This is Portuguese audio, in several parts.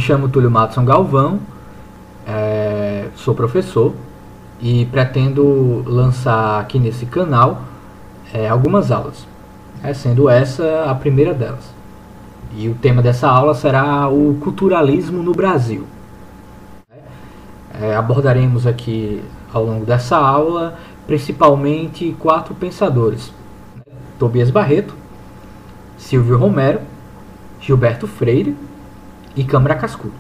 chamo Túlio Matson Galvão, sou professor e pretendo lançar aqui nesse canal algumas aulas, sendo essa a primeira delas. E o tema dessa aula será o culturalismo no Brasil. Abordaremos aqui ao longo dessa aula principalmente 4 pensadores: Tobias Barreto, Silvio Romero, Gilberto Freire e Câmara Cascudo.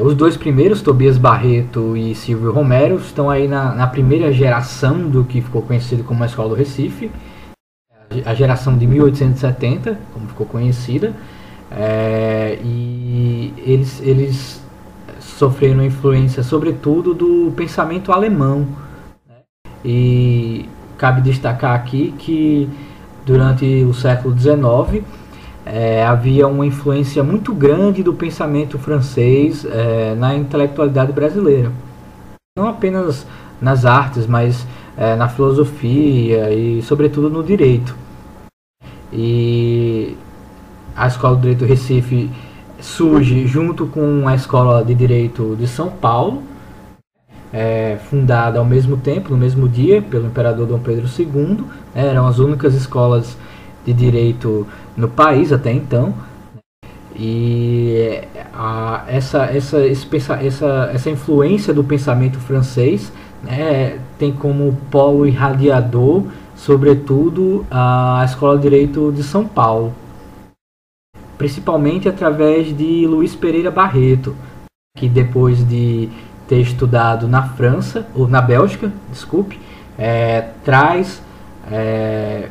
Os 2 primeiros, Tobias Barreto e Silvio Romero, estão aí na primeira geração do que ficou conhecido como a Escola do Recife, a geração de 1870, como ficou conhecida, e eles sofreram influência sobretudo do pensamento alemão, e cabe destacar aqui que durante o século XIX havia uma influência muito grande do pensamento francês na intelectualidade brasileira, não apenas nas artes, mas na filosofia e sobretudo no direito. E a Escola do Direito do Recife surge junto com a Escola de Direito de São Paulo, fundada ao mesmo tempo, no mesmo dia, pelo imperador Dom Pedro II. Eram as únicas escolas de direito no país até então, e essa influência do pensamento francês tem como polo irradiador, sobretudo, a Escola de Direito de São Paulo, principalmente através de Luiz Pereira Barreto, que depois de ter estudado na França, ou na Bélgica, desculpe, traz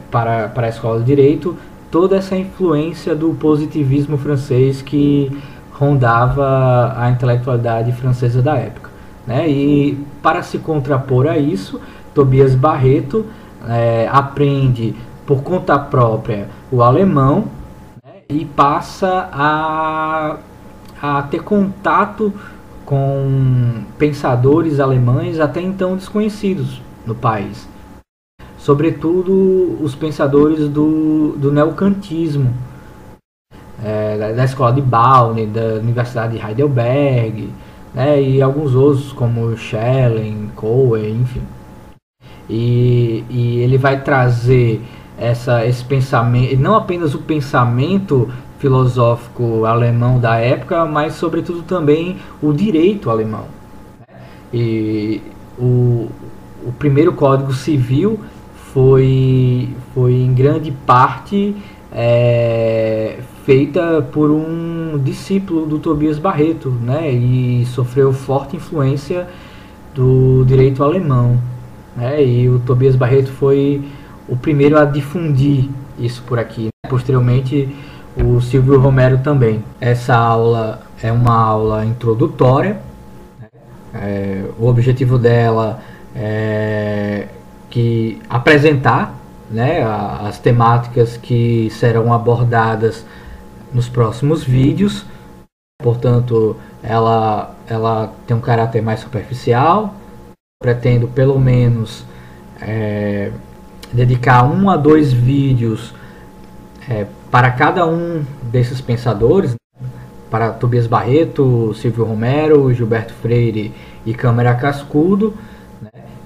para a Escola de Direito toda essa influência do positivismo francês que rondava a intelectualidade francesa da época, E para se contrapor a isso, Tobias Barreto aprende por conta própria o alemão, e passa a ter contato com pensadores alemães até então desconhecidos no país, sobretudo os pensadores do neocantismo, da escola de Bâle, da Universidade de Heidelberg, e alguns outros como Schelling, Cohen, enfim. E ele vai trazer esse pensamento, não apenas o pensamento filosófico alemão da época, mas sobretudo também o direito alemão. E o primeiro Código Civil foi em grande parte feita por um discípulo do Tobias Barreto, e sofreu forte influência do direito alemão, e o Tobias Barreto foi o primeiro a difundir isso por aqui. Posteriormente, o Silvio Romero também. Essa aula é uma aula introdutória. O objetivo dela é apresentar as temáticas que serão abordadas nos próximos vídeos. Portanto, ela tem um caráter mais superficial. Pretendo pelo menos dedicar 1 a 2 vídeos para cada um desses pensadores, para Tobias Barreto, Silvio Romero, Gilberto Freire e Câmara Cascudo.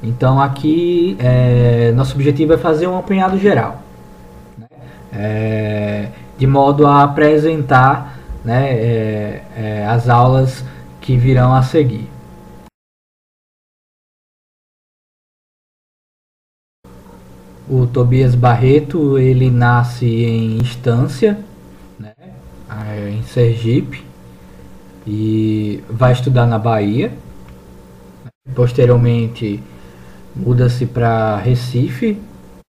Então aqui nosso objetivo é fazer um apanhado geral, de modo a apresentar as aulas que virão a seguir. O Tobias Barreto, ele nasce em Estância, em Sergipe, e vai estudar na Bahia. Posteriormente muda-se para Recife,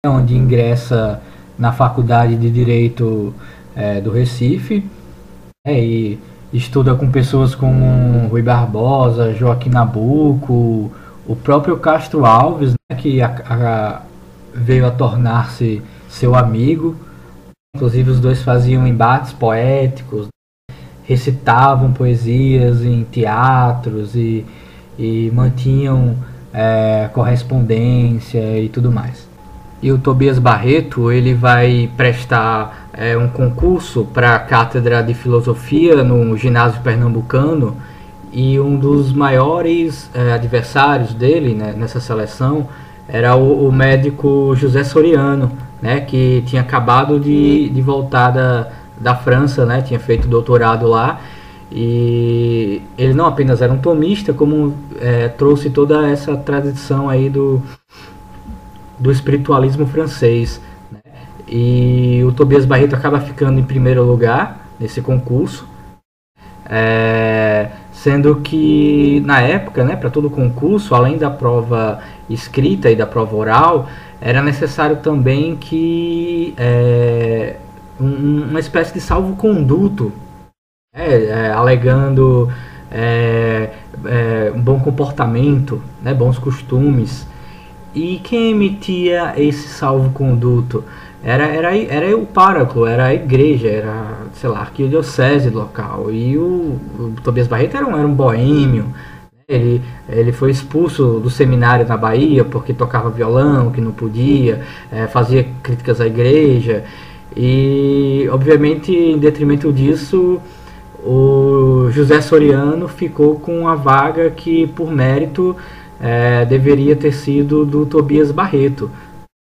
onde ingressa na Faculdade de Direito do Recife, e estuda com pessoas como Rui Barbosa, Joaquim Nabuco, o próprio Castro Alves, que veio a tornar-se seu amigo. Inclusive os dois faziam embates poéticos, recitavam poesias em teatros e mantinham correspondência e tudo mais. E o Tobias Barreto, ele vai prestar um concurso para a cátedra de filosofia no ginásio pernambucano, e um dos maiores adversários dele, né, nessa seleção era o médico José Soriano, né, que tinha acabado de voltar da França, né, tinha feito doutorado lá, e ele não apenas era um tomista, como trouxe toda essa tradição aí do espiritualismo francês, né? E o Tobias Barreto acaba ficando em primeiro lugar nesse concurso, sendo que na época, né, para todo concurso, além da prova escrita e da prova oral, era necessário também que uma espécie de salvo-conduto, alegando um bom comportamento, né, bons costumes. E quem emitia esse salvo-conduto era o pároco, era a igreja, era, sei lá, a arquidiocese local. E o Tobias Barreto era um boêmio. Ele foi expulso do seminário na Bahia porque tocava violão, que não podia, fazia críticas à igreja. E, obviamente, em detrimento disso, o José Soriano ficou com a vaga que, por mérito, deveria ter sido do Tobias Barreto.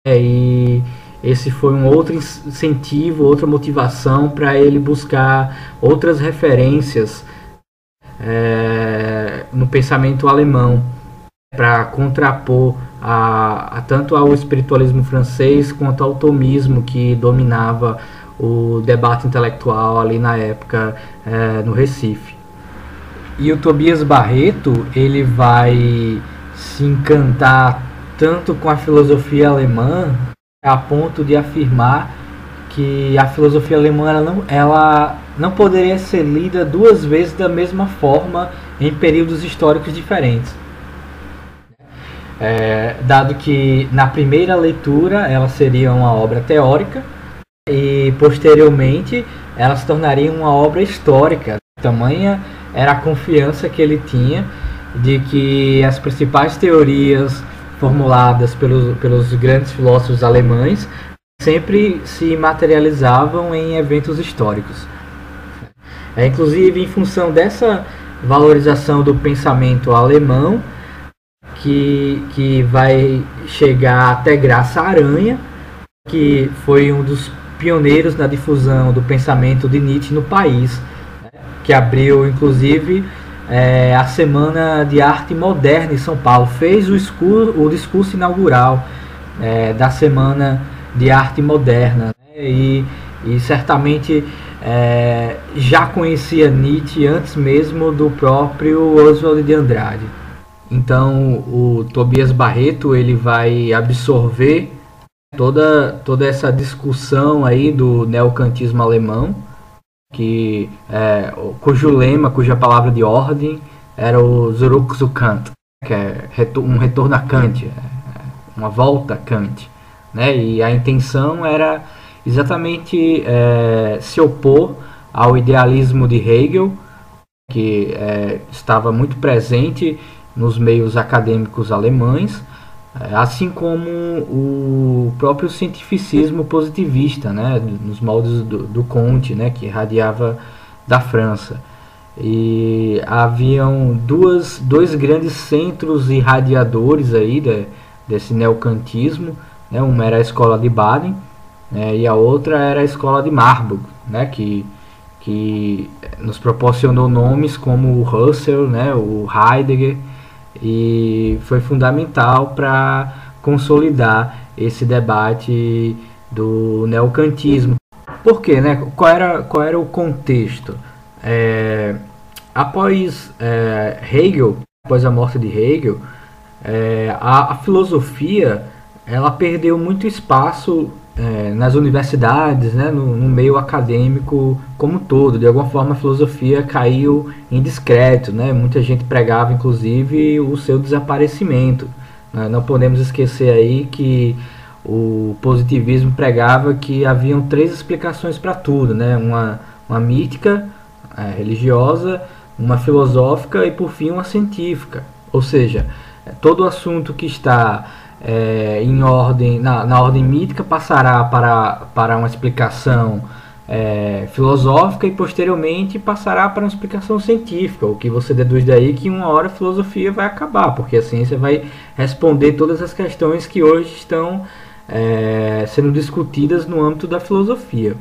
E esse foi um outro incentivo, outra motivação para ele buscar outras referências no pensamento alemão, para contrapor tanto ao espiritualismo francês quanto ao tomismo que dominava o debate intelectual ali na época no Recife. E o Tobias Barreto, ele vai se encantar tanto com a filosofia alemã a ponto de afirmar que a filosofia alemã ela não poderia ser lida duas vezes da mesma forma em períodos históricos diferentes. Dado que na primeira leitura ela seria uma obra teórica e posteriormente ela se tornaria uma obra histórica. Tamanha era a confiança que ele tinha de que as principais teorias formuladas pelos grandes filósofos alemães sempre se materializavam em eventos históricos. Inclusive, em função dessa valorização do pensamento alemão, que vai chegar até Graça Aranha, que foi um dos pioneiros na difusão do pensamento de Nietzsche no país, que abriu, inclusive, a Semana de Arte Moderna em São Paulo, fez o discurso inaugural da Semana de Arte Moderna, né? E certamente já conhecia Nietzsche antes mesmo do próprio Oswald de Andrade. Então o Tobias Barreto ele vai absorver toda essa discussão aí do neocantismo alemão, cujo lema, cuja palavra de ordem era o Zurück zu Kant, que é um retorno a Kant, uma volta a Kant, né? E a intenção era exatamente se opor ao idealismo de Hegel, que estava muito presente nos meios acadêmicos alemães, assim como o próprio cientificismo positivista, né, nos moldes do Comte, né, que irradiava da França. E haviam dois grandes centros irradiadores aí desse neocantismo, né, uma era a escola de Baden, né, e a outra era a escola de Marburg, né, que nos proporcionou nomes como o Husserl, né, o Heidegger, e foi fundamental para consolidar esse debate do neocantismo. Por quê, né? Qual era o contexto? Após Hegel, após a morte de Hegel, a filosofia ela perdeu muito espaço nas universidades, né, no meio acadêmico como um todo. De alguma forma a filosofia caiu em descrédito, né? Muita gente pregava inclusive o seu desaparecimento. Não podemos esquecer aí que o positivismo pregava que haviam 3 explicações para tudo, né? Uma mítica, religiosa, uma filosófica e por fim uma científica. Ou seja, todo assunto que está em ordem, na ordem mítica, passará para uma explicação filosófica e posteriormente passará para uma explicação científica, o que você deduz daí que uma hora a filosofia vai acabar, porque a ciência vai responder todas as questões que hoje estão sendo discutidas no âmbito da filosofia.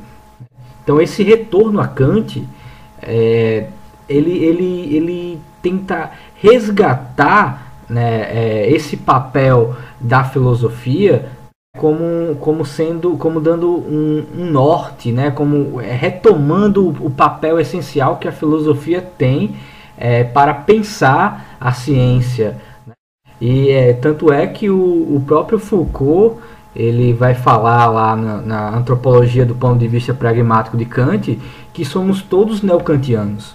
Então esse retorno a Kant, ele tenta resgatar, né, esse papel da filosofia como dando um norte, né, como retomando o papel essencial que a filosofia tem para pensar a ciência. Né? E tanto é que o próprio Foucault ele vai falar lá na Antropologia do ponto de vista pragmático de Kant que somos todos neocantianos,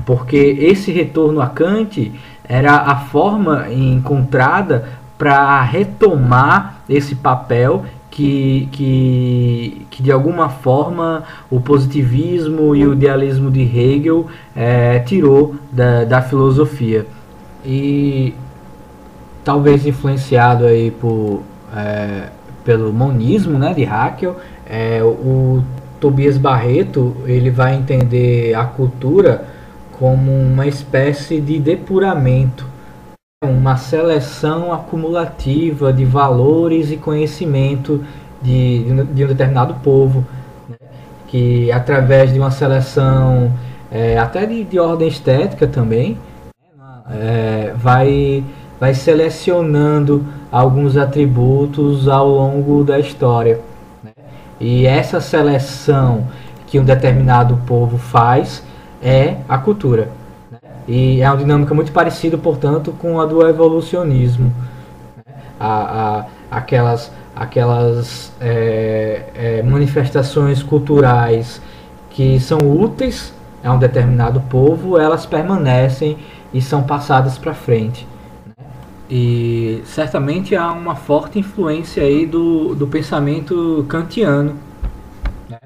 porque esse retorno a Kant era a forma encontrada para retomar esse papel que de alguma forma o positivismo e o idealismo de Hegel tirou da filosofia. E talvez influenciado aí pelo monismo, né, de Haeckel, o Tobias Barreto ele vai entender a cultura como uma espécie de depuramento, uma seleção acumulativa de valores e conhecimento de um determinado povo, né? Que através de uma seleção até de ordem estética também, vai selecionando alguns atributos ao longo da história, né? E essa seleção que um determinado povo faz é a cultura, né? E é uma dinâmica muito parecida, portanto, com a do evolucionismo, né? Aquelas manifestações culturais que são úteis a um determinado povo, elas permanecem e são passadas para frente. E certamente há uma forte influência aí do pensamento kantiano, né?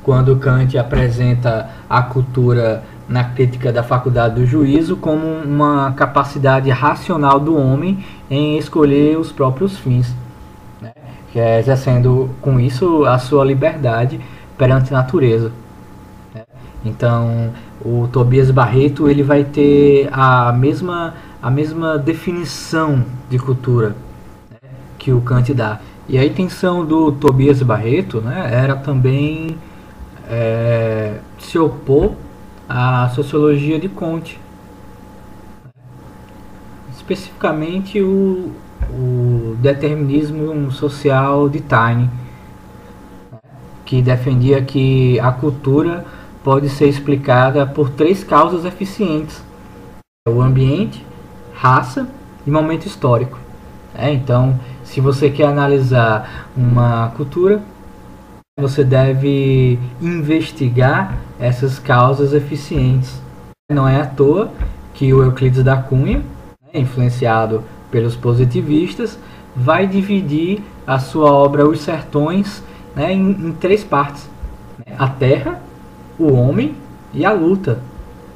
Quando Kant apresenta a cultura na crítica da faculdade do juízo como uma capacidade racional do homem em escolher os próprios fins, né? Que é exercendo com isso a sua liberdade perante a natureza, né? Então o Tobias Barreto ele vai ter a mesma definição de cultura, né, que o Kant dá. E a intenção do Tobias Barreto, né, era também se opor à sociologia de Comte, especificamente o determinismo social de Taine, que defendia que a cultura pode ser explicada por 3 causas eficientes: o ambiente, raça e momento histórico. Então, se você quer analisar uma cultura, você deve investigar essas causas eficientes. Não é à toa que o Euclides da Cunha, influenciado pelos positivistas, vai dividir a sua obra Os Sertões, né, em 3 partes: a terra, o homem e a luta,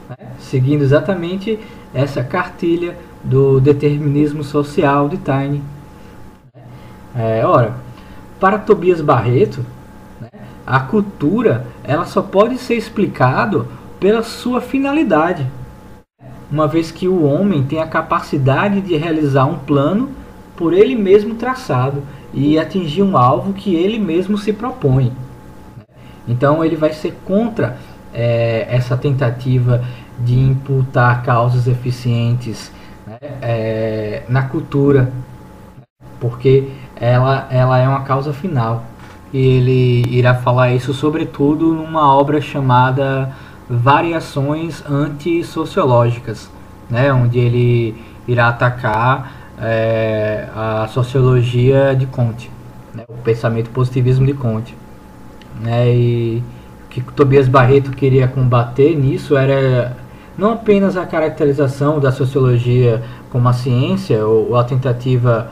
né, seguindo exatamente essa cartilha do determinismo social de Taine. Ora, para Tobias Barreto, né, a cultura ela só pode ser explicada pela sua finalidade, uma vez que o homem tem a capacidade de realizar um plano por ele mesmo traçado e atingir um alvo que ele mesmo se propõe. Então ele vai ser contra essa tentativa de imputar causas eficientes, né, na cultura, porque ela é uma causa final. E ele irá falar isso sobretudo numa obra chamada Variações Antissociológicas, né, onde ele irá atacar a sociologia de Comte, né, o pensamento positivismo de Comte, né, e o que Tobias Barreto queria combater nisso era não apenas a caracterização da sociologia como a ciência ou a tentativa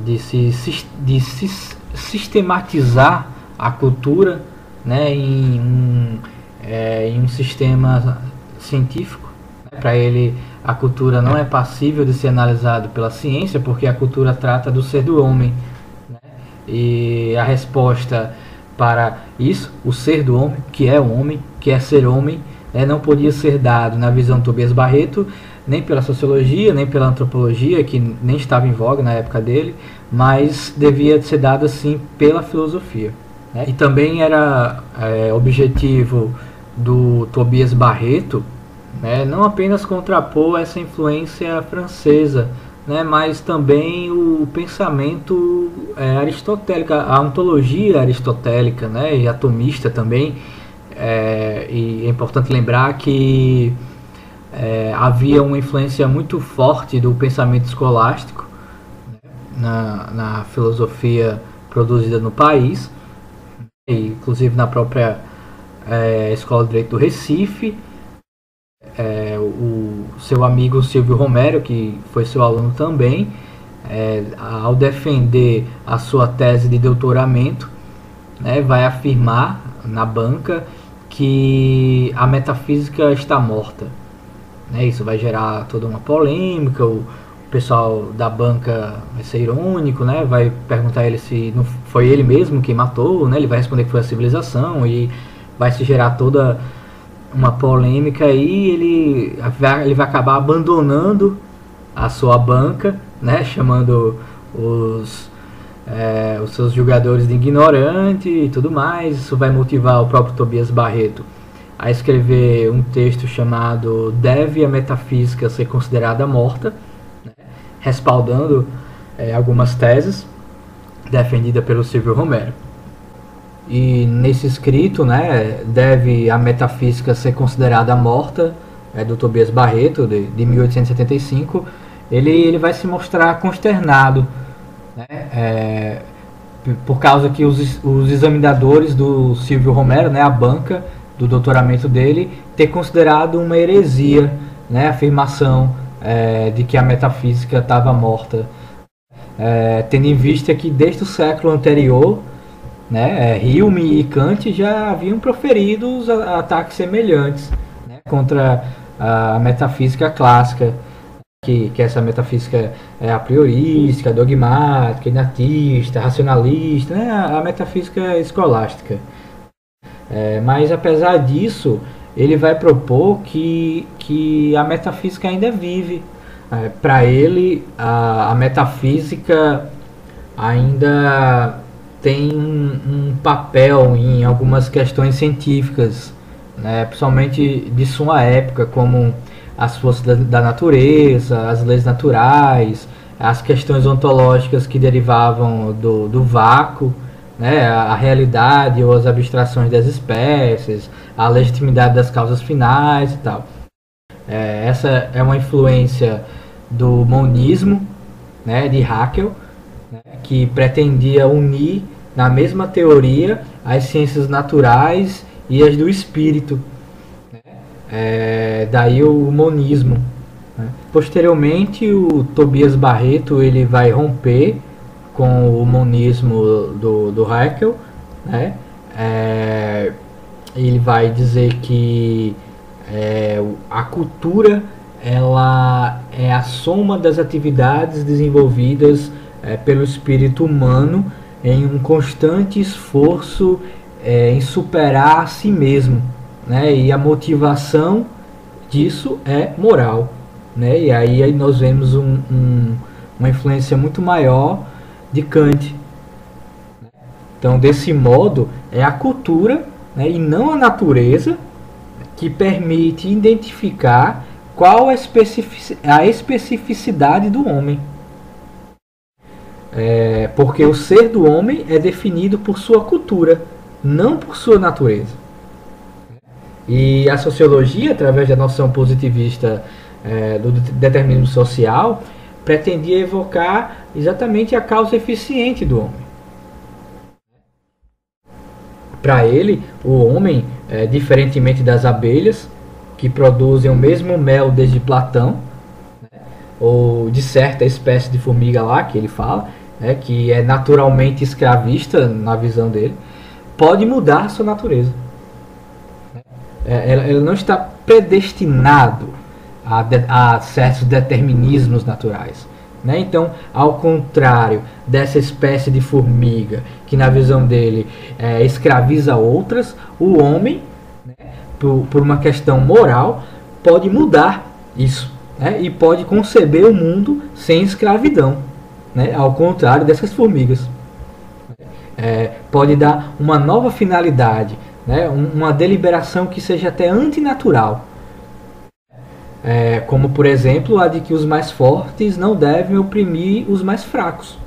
de se sistematizar a cultura, né, em um sistema científico, né, para ele a cultura não é passível de ser analisada pela ciência, porque a cultura trata do ser do homem, né? E a resposta para isso, o ser do homem, que é ser homem, não podia ser dado na visão de Tobias Barreto, nem pela sociologia, nem pela antropologia, que nem estava em voga na época dele, mas devia ser dado assim pela filosofia, né? E também era objetivo do Tobias Barreto, né, não apenas contrapor essa influência francesa, né, mas também o pensamento aristotélico, a ontologia aristotélica, né, e atomista também. E é importante lembrar que havia uma influência muito forte do pensamento escolástico, né, na filosofia produzida no país, inclusive na própria Escola de Direito do Recife. O seu amigo Silvio Romero, que foi seu aluno também, ao defender a sua tese de doutoramento, né, vai afirmar na banca que a metafísica está morta, né? Isso vai gerar toda uma polêmica. O pessoal da banca vai ser irônico, né? Vai perguntar a ele se não foi ele mesmo quem matou, né? Ele vai responder que foi a civilização, e vai se gerar toda uma polêmica, e ele vai acabar abandonando a sua banca, né? Chamando os seus julgadores de ignorante e tudo mais. Isso vai motivar o próprio Tobias Barreto a escrever um texto chamado Deve a Metafísica Ser Considerada Morta, né? Respaldando algumas teses defendidas pelo Silvio Romero. E nesse escrito, né, Deve a Metafísica Ser Considerada Morta, do Tobias Barreto, de 1875, ele vai se mostrar consternado, né, por causa que os examinadores do Silvio Romero, né, a banca do doutoramento dele, ter considerado uma heresia, né, a afirmação de que a metafísica estava morta, tendo em vista que desde o século anterior, né, Hume e Kant já haviam proferido ataques semelhantes, né, contra a metafísica clássica, que essa metafísica a priorística, dogmática, inatista, racionalista, né, a metafísica escolástica. Mas apesar disso, ele vai propor que a metafísica ainda vive. Para ele, a metafísica ainda tem um papel em algumas questões científicas, né, principalmente de sua época, como as forças da natureza, as leis naturais, as questões ontológicas que derivavam do vácuo, né, a realidade ou as abstrações das espécies, a legitimidade das causas finais e tal. Essa é uma influência do monismo, né, de Haeckel, né, que pretendia unir na mesma teoria as ciências naturais e as do espírito, né? Daí o monismo, né? Posteriormente, o Tobias Barreto ele vai romper com o monismo do Haeckel, né? Ele vai dizer que a cultura ela é a soma das atividades desenvolvidas pelo espírito humano em um constante esforço em superar a si mesmo, né? E a motivação disso é moral, né? E aí nós vemos uma influência muito maior de Kant. Então, desse modo, é a cultura, né, e não a natureza que permite identificar qual a especificidade do homem. Porque o ser do homem é definido por sua cultura, não por sua natureza. E a sociologia, através da noção positivista do determinismo social, pretendia evocar exatamente a causa eficiente do homem. Para ele, o homem, diferentemente das abelhas, que produzem o mesmo mel desde Platão, né, ou de certa espécie de formiga lá, que ele fala, que é naturalmente escravista na visão dele, pode mudar sua natureza. Ela não está predestinado a certos determinismos naturais. Né? Então, ao contrário dessa espécie de formiga, que na visão dele escraviza outras, o homem, né, por uma questão moral, pode mudar isso, né? E pode conceber o mundo sem escravidão, né? Ao contrário dessas formigas. Pode dar uma nova finalidade, né? Uma deliberação que seja até antinatural. Como, por exemplo, a de que os mais fortes não devem oprimir os mais fracos,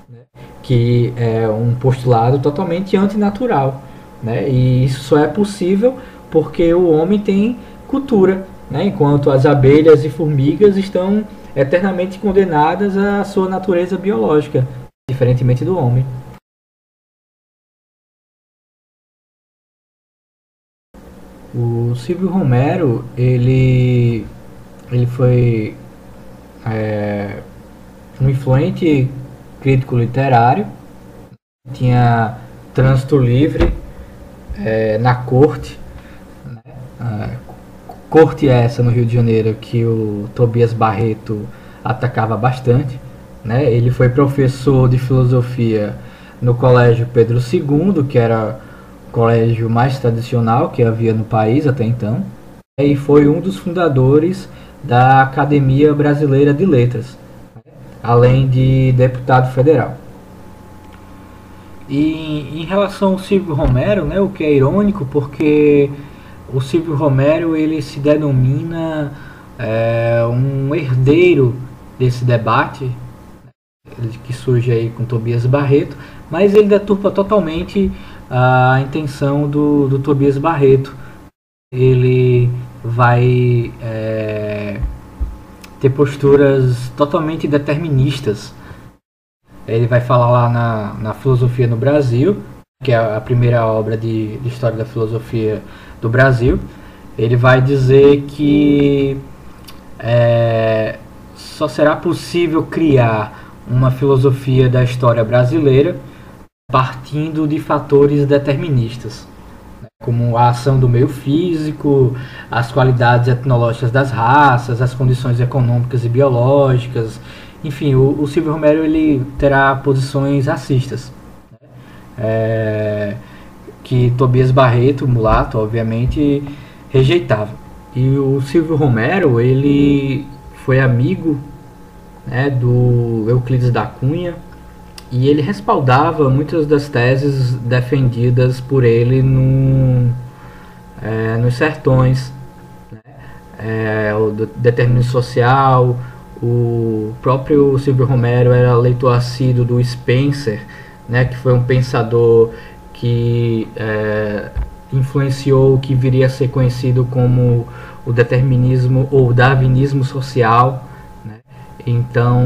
né? Que é um postulado totalmente antinatural, né? E isso só é possível porque o homem tem cultura, né? Enquanto as abelhas e formigas estão eternamente condenadas à sua natureza biológica, diferentemente do homem. O Silvio Romero, ele foi um influente crítico literário, tinha trânsito livre na corte, né? Corte essa no Rio de Janeiro que o Tobias Barreto atacava bastante, né? Ele foi professor de filosofia no Colégio Pedro II, que era o colégio mais tradicional que havia no país até então, e foi um dos fundadores da Academia Brasileira de Letras, além de deputado federal. E em relação ao Silvio Romero, né, o que é irônico, porque o Silvio Romero ele se denomina um herdeiro desse debate que surge aí com Tobias Barreto, mas ele deturpa totalmente a intenção do Tobias Barreto. Ele vai ter posturas totalmente deterministas. Ele vai falar lá na Filosofia no Brasil, que é a primeira obra de história da filosofia do Brasil. Ele vai dizer que só será possível criar uma filosofia da história brasileira partindo de fatores deterministas, como a ação do meio físico, as qualidades etnológicas das raças, as condições econômicas e biológicas. Enfim, o Silvio Romero ele terá posições racistas, que Tobias Barreto, mulato, obviamente, rejeitava. E o Silvio Romero ele foi amigo, né, do Euclides da Cunha, e ele respaldava muitas das teses defendidas por ele nos sertões, né? O determinismo social. O próprio Silvio Romero era leitor assíduo do Spencer, né, que foi um pensador que influenciou o que viria a ser conhecido como o determinismo ou darwinismo social, né? Então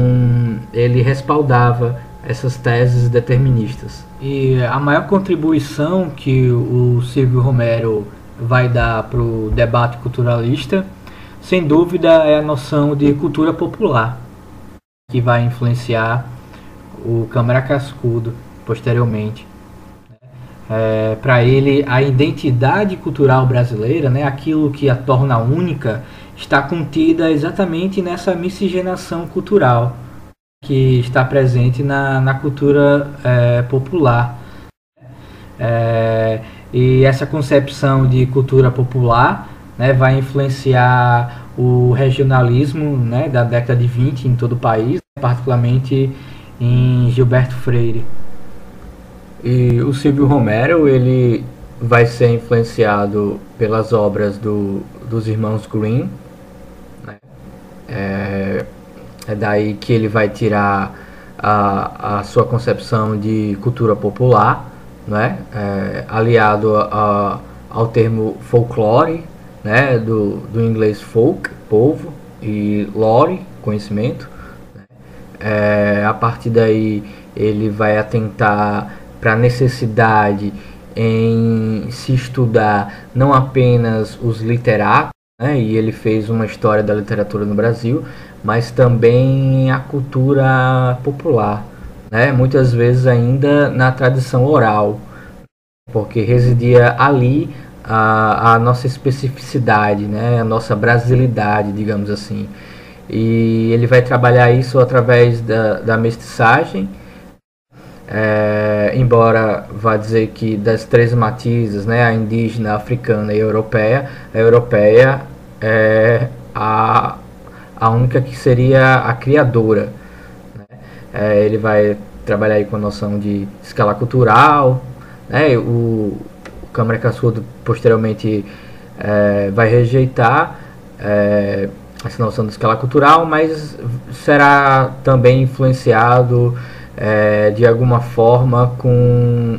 ele respaldava essas teses deterministas. E a maior contribuição que o Silvio Romero vai dar para o debate culturalista, sem dúvida, é a noção de cultura popular, que vai influenciar o Câmara Cascudo posteriormente. Para ele, a identidade cultural brasileira, né, aquilo que a torna única, está contida exatamente nessa miscigenação cultural que está presente na cultura popular. E essa concepção de cultura popular, né, vai influenciar o regionalismo, né, da década de 20 em todo o país, particularmente em Gilberto Freire. E o Silvio Romero ele vai ser influenciado pelas obras dos irmãos Grimm, né? É daí que ele vai tirar a sua concepção de cultura popular, né? Aliado ao termo folclore, né? do inglês folk, povo, e lore, conhecimento, né? A partir daí ele vai atentar para a necessidade em se estudar não apenas os literatos, né? E ele fez uma história da literatura no Brasil, mas também a cultura popular, né? Muitas vezes ainda na tradição oral, porque residia ali a nossa especificidade, né? A nossa brasilidade, digamos assim. E ele vai trabalhar isso através da mestiçagem, embora vá dizer que das três matizes, né, a indígena, a africana e a europeia é a única que seria a criadora. Né? Ele vai trabalhar aí com a noção de escala cultural, né? O Câmara Cassudo posteriormente vai rejeitar essa noção de escala cultural, mas será também influenciado de alguma forma com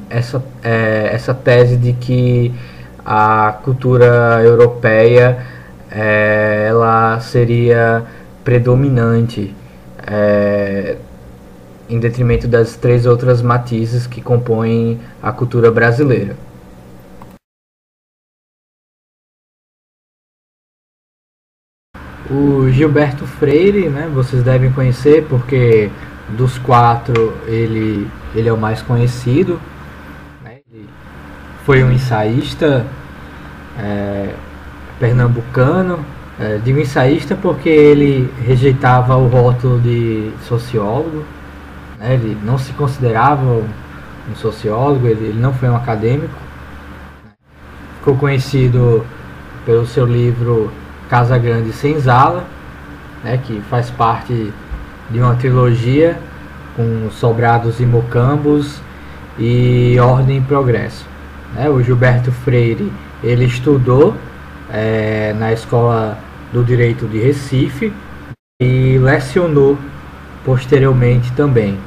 essa tese de que a cultura europeia ela seria predominante em detrimento das três outras matizes que compõem a cultura brasileira. O Gilberto Freire, né, vocês devem conhecer porque dos quatro ele é o mais conhecido. Né? Ele foi um ensaísta pernambucano. Digo ensaísta porque ele rejeitava o rótulo de sociólogo. Né? Ele não se considerava um sociólogo, ele não foi um acadêmico. Ficou conhecido pelo seu livro Casa Grande e Senzala, né, que faz parte de uma trilogia com Sobrados e Mocambos e Ordem e Progresso. Né? O Gilberto Freire ele estudou na Escola do Direito de Recife e lecionou posteriormente também.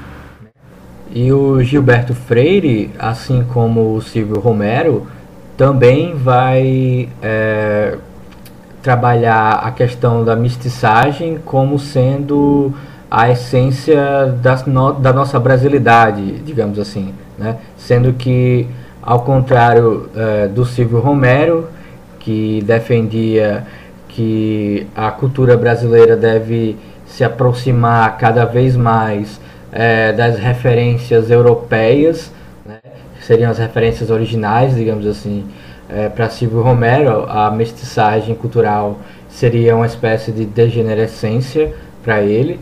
E o Gilberto Freire, assim como o Silvio Romero, também vai trabalhar a questão da mestiçagem como sendo a essência da nossa brasilidade, digamos assim, né? Sendo que, ao contrário do Silvio Romero, que defendia que a cultura brasileira deve se aproximar cada vez mais das referências europeias, né? Seriam as referências originais, digamos assim. Para Silvio Romero, a mestiçagem cultural seria uma espécie de degenerescência para ele.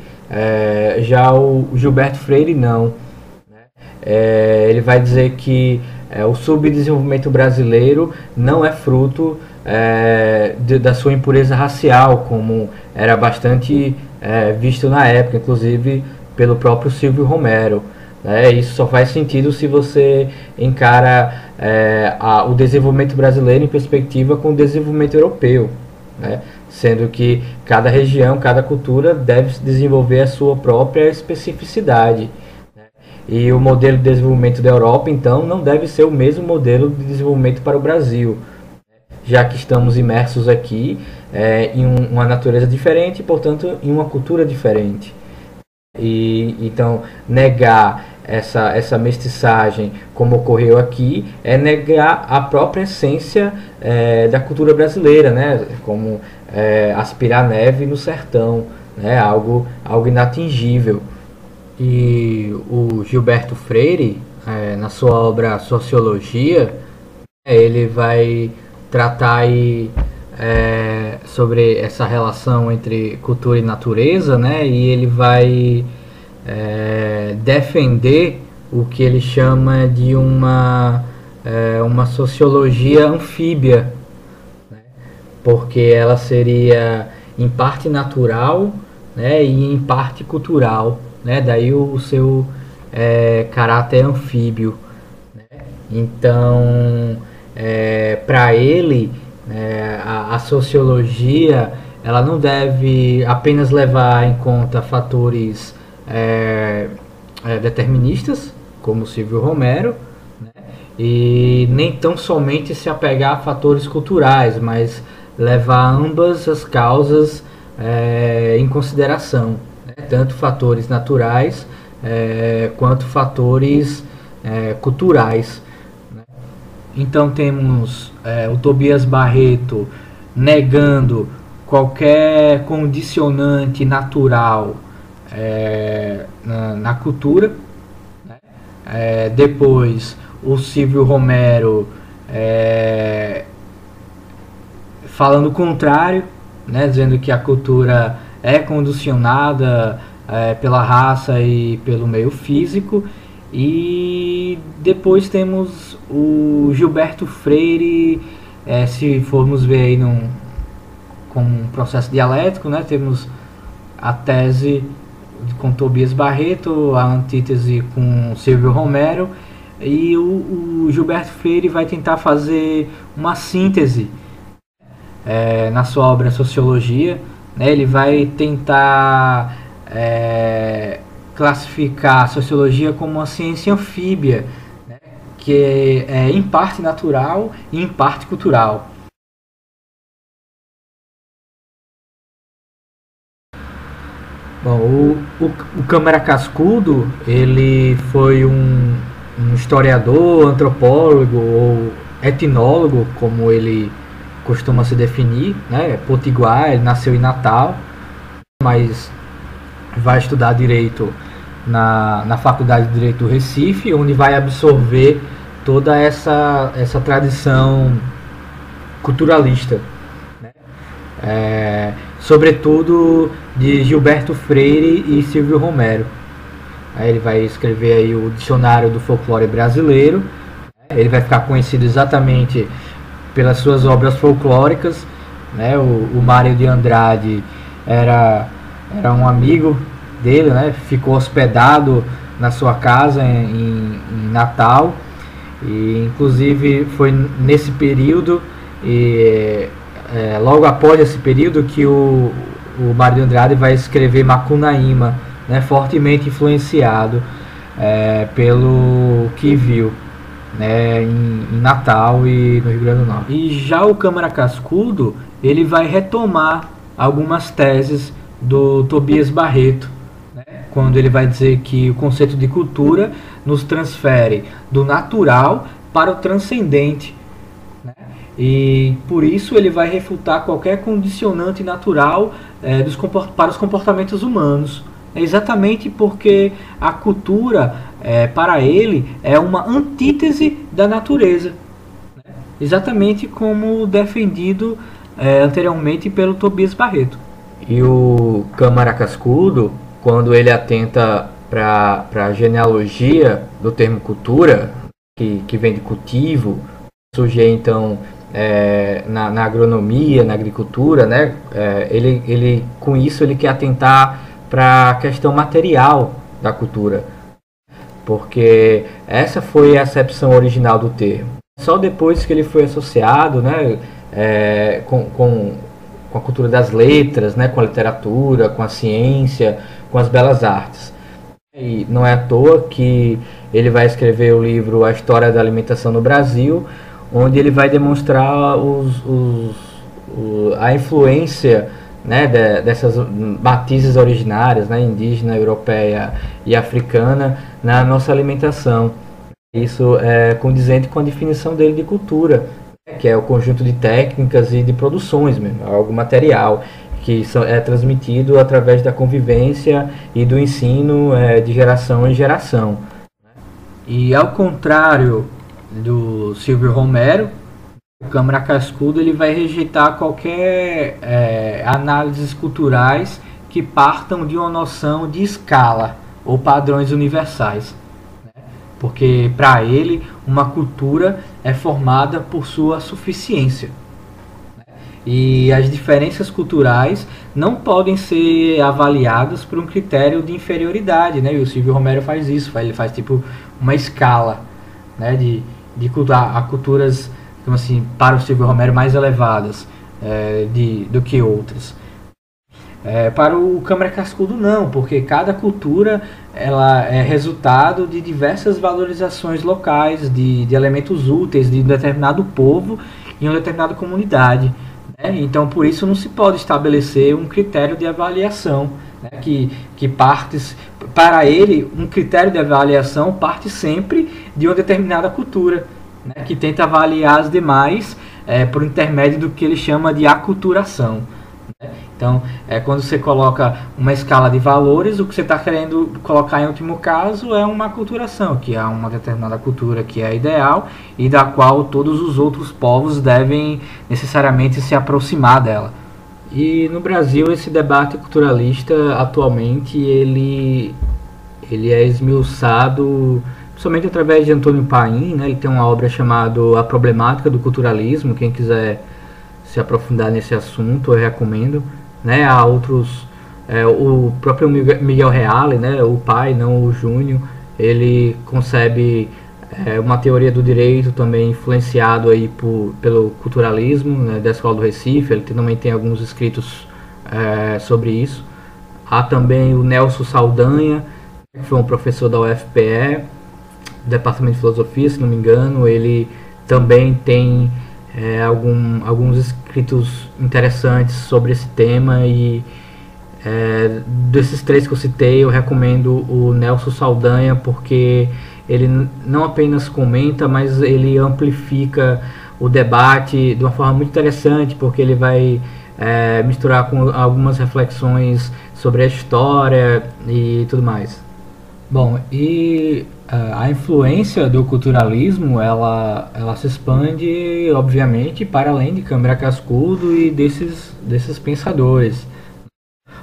Já o Gilberto Freire não. Né? Ele vai dizer que o subdesenvolvimento brasileiro não é fruto da sua impureza racial, como era bastante visto na época, inclusive pelo próprio Silvio Romero. Isso só faz sentido se você encara o desenvolvimento brasileiro em perspectiva com o desenvolvimento europeu, né? Sendo que cada região, cada cultura deve desenvolver a sua própria especificidade. Né? E o modelo de desenvolvimento da Europa, então, não deve ser o mesmo modelo de desenvolvimento para o Brasil, já que estamos imersos aqui em uma natureza diferente e, portanto, em uma cultura diferente. E então negar essa mestiçagem como ocorreu aqui é negar a própria essência da cultura brasileira, né? Como aspirar neve no sertão, né? Algo inatingível. E o Gilberto Freire, na sua obra Sociologia, ele vai tratar aí sobre essa relação entre cultura e natureza, né? E ele vai defender o que ele chama de uma sociologia anfíbia, né? Porque ela seria em parte natural, né? E em parte cultural, né? Daí o seu caráter anfíbio, né? Então, para ele, a sociologia ela não deve apenas levar em conta fatores deterministas, como Silvio Romero, né? E nem tão somente se apegar a fatores culturais, mas levar ambas as causas em consideração, né? Tanto fatores naturais quanto fatores culturais. Então temos o Tobias Barreto negando qualquer condicionante natural na cultura, né? Depois o Silvio Romero falando o contrário, né, dizendo que a cultura é condicionada pela raça e pelo meio físico. E depois temos o Gilberto Freire, se formos ver aí com um processo dialético, né, temos a tese com Tobias Barreto, a antítese com Silvio Romero, e o Gilberto Freire vai tentar fazer uma síntese na sua obra Sociologia, né? Ele vai tentar classificar a sociologia como uma ciência anfíbia, né? Que é em parte natural e em parte cultural. Bom, o Câmara Cascudo, ele foi um historiador, antropólogo ou etnólogo, como ele costuma se definir, né? Potiguar, ele nasceu em Natal, mas vai estudar Direito na Faculdade de Direito do Recife, onde vai absorver toda essa tradição culturalista, né? Sobretudo de Gilberto Freire e Silvio Romero. Aí ele vai escrever aí o Dicionário do Folclore Brasileiro. Ele vai ficar conhecido exatamente pelas suas obras folclóricas, né? O Mário de Andrade era um amigo dele, né? Ficou hospedado na sua casa em Natal, e inclusive foi nesse período logo após esse período que o Mário de Andrade vai escrever Macunaíma, né, fortemente influenciado pelo que viu, né, em Natal e no Rio Grande do Norte. E já o Câmara Cascudo, ele vai retomar algumas teses do Tobias Barreto, né, quando ele vai dizer que o conceito de cultura nos transfere do natural para o transcendente, né? E por isso ele vai refutar qualquer condicionante natural para os comportamentos humanos. Exatamente porque a cultura, para ele, é uma antítese da natureza, né? Exatamente como defendido anteriormente pelo Tobias Barreto. E o Câmara Cascudo, quando ele atenta para a genealogia do termo cultura, que vem de cultivo, surge então na agronomia, na agricultura, né? Ele com isso ele quer atentar para a questão material da cultura, porque essa foi a acepção original do termo. Só depois que ele foi associado, né, com a cultura das letras, né, com a literatura, com a ciência, com as belas artes. E não é à toa que ele vai escrever o livro A História da Alimentação no Brasil, onde ele vai demonstrar a influência, né, dessas matizes originárias, né, indígena, europeia e africana na nossa alimentação. Isso é condizente com a definição dele de cultura, que é o conjunto de técnicas e de produções mesmo, algo material que é transmitido através da convivência e do ensino de geração em geração. E ao contrário do Silvio Romero, o Câmara Cascudo ele vai rejeitar qualquer análises culturais que partam de uma noção de escala ou padrões universais, né? Porque para ele uma cultura é formada por sua suficiência, né? E as diferenças culturais não podem ser avaliadas por um critério de inferioridade, né? E o Silvio Romero faz isso, ele faz tipo uma escala, né, de culturas, como assim, para o Silvio Romero mais elevadas do que outras. Para o Câmara Cascudo não, porque cada cultura ela é resultado de diversas valorizações locais, de elementos úteis de um determinado povo e uma determinada comunidade, né? Então por isso não se pode estabelecer um critério de avaliação, né, que parte, para ele, um critério de avaliação parte sempre de uma determinada cultura, né, que tenta avaliar as demais por intermédio do que ele chama de aculturação, né? Então Então, quando você coloca uma escala de valores, o que você está querendo colocar em último caso é uma aculturação, que é uma determinada cultura que é ideal e da qual todos os outros povos devem necessariamente se aproximar dela. E no Brasil esse debate culturalista atualmente ele é esmiuçado somente através de Antônio Paim, né? Ele tem uma obra chamada A Problemática do Culturalismo, quem quiser se aprofundar nesse assunto eu recomendo, né? Há outros, o próprio Miguel Reale, né? O pai, não o Júnior, ele concebe uma teoria do direito também influenciado aí pelo culturalismo, né, da Escola do Recife. Ele também tem alguns escritos sobre isso. Há também o Nelson Saldanha, que foi um professor da UFPE, Departamento de Filosofia, se não me engano. Ele também tem alguns escritos interessantes sobre esse tema e desses três que eu citei, eu recomendo o Nelson Saldanha porque ele não apenas comenta, mas ele amplifica o debate de uma forma muito interessante, porque ele vai misturar com algumas reflexões sobre a história e tudo mais. Bom, e a influência do culturalismo, ela se expande, obviamente, para além de Câmara Cascudo e desses pensadores.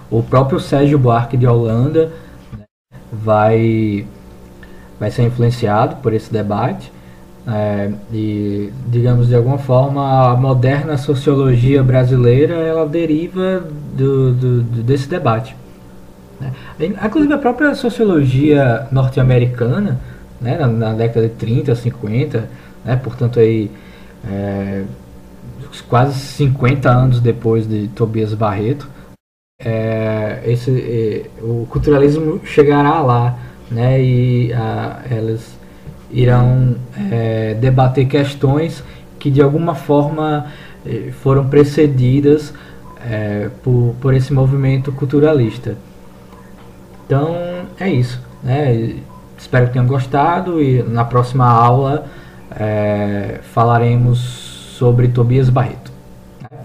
O próprio Sérgio Buarque de Holanda, né, vai ser influenciado por esse debate, e, digamos, de alguma forma, a moderna sociologia brasileira ela deriva desse debate. Inclusive a própria sociologia norte-americana, né, na década de 30, 50, né, portanto aí, quase 50 anos depois de Tobias Barreto, o culturalismo chegará lá, né, e elas irão debater questões que de alguma forma foram precedidas por esse movimento culturalista. Então é isso, né? Espero que tenham gostado e na próxima aula falaremos sobre Tobias Barreto.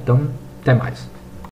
Então, até mais.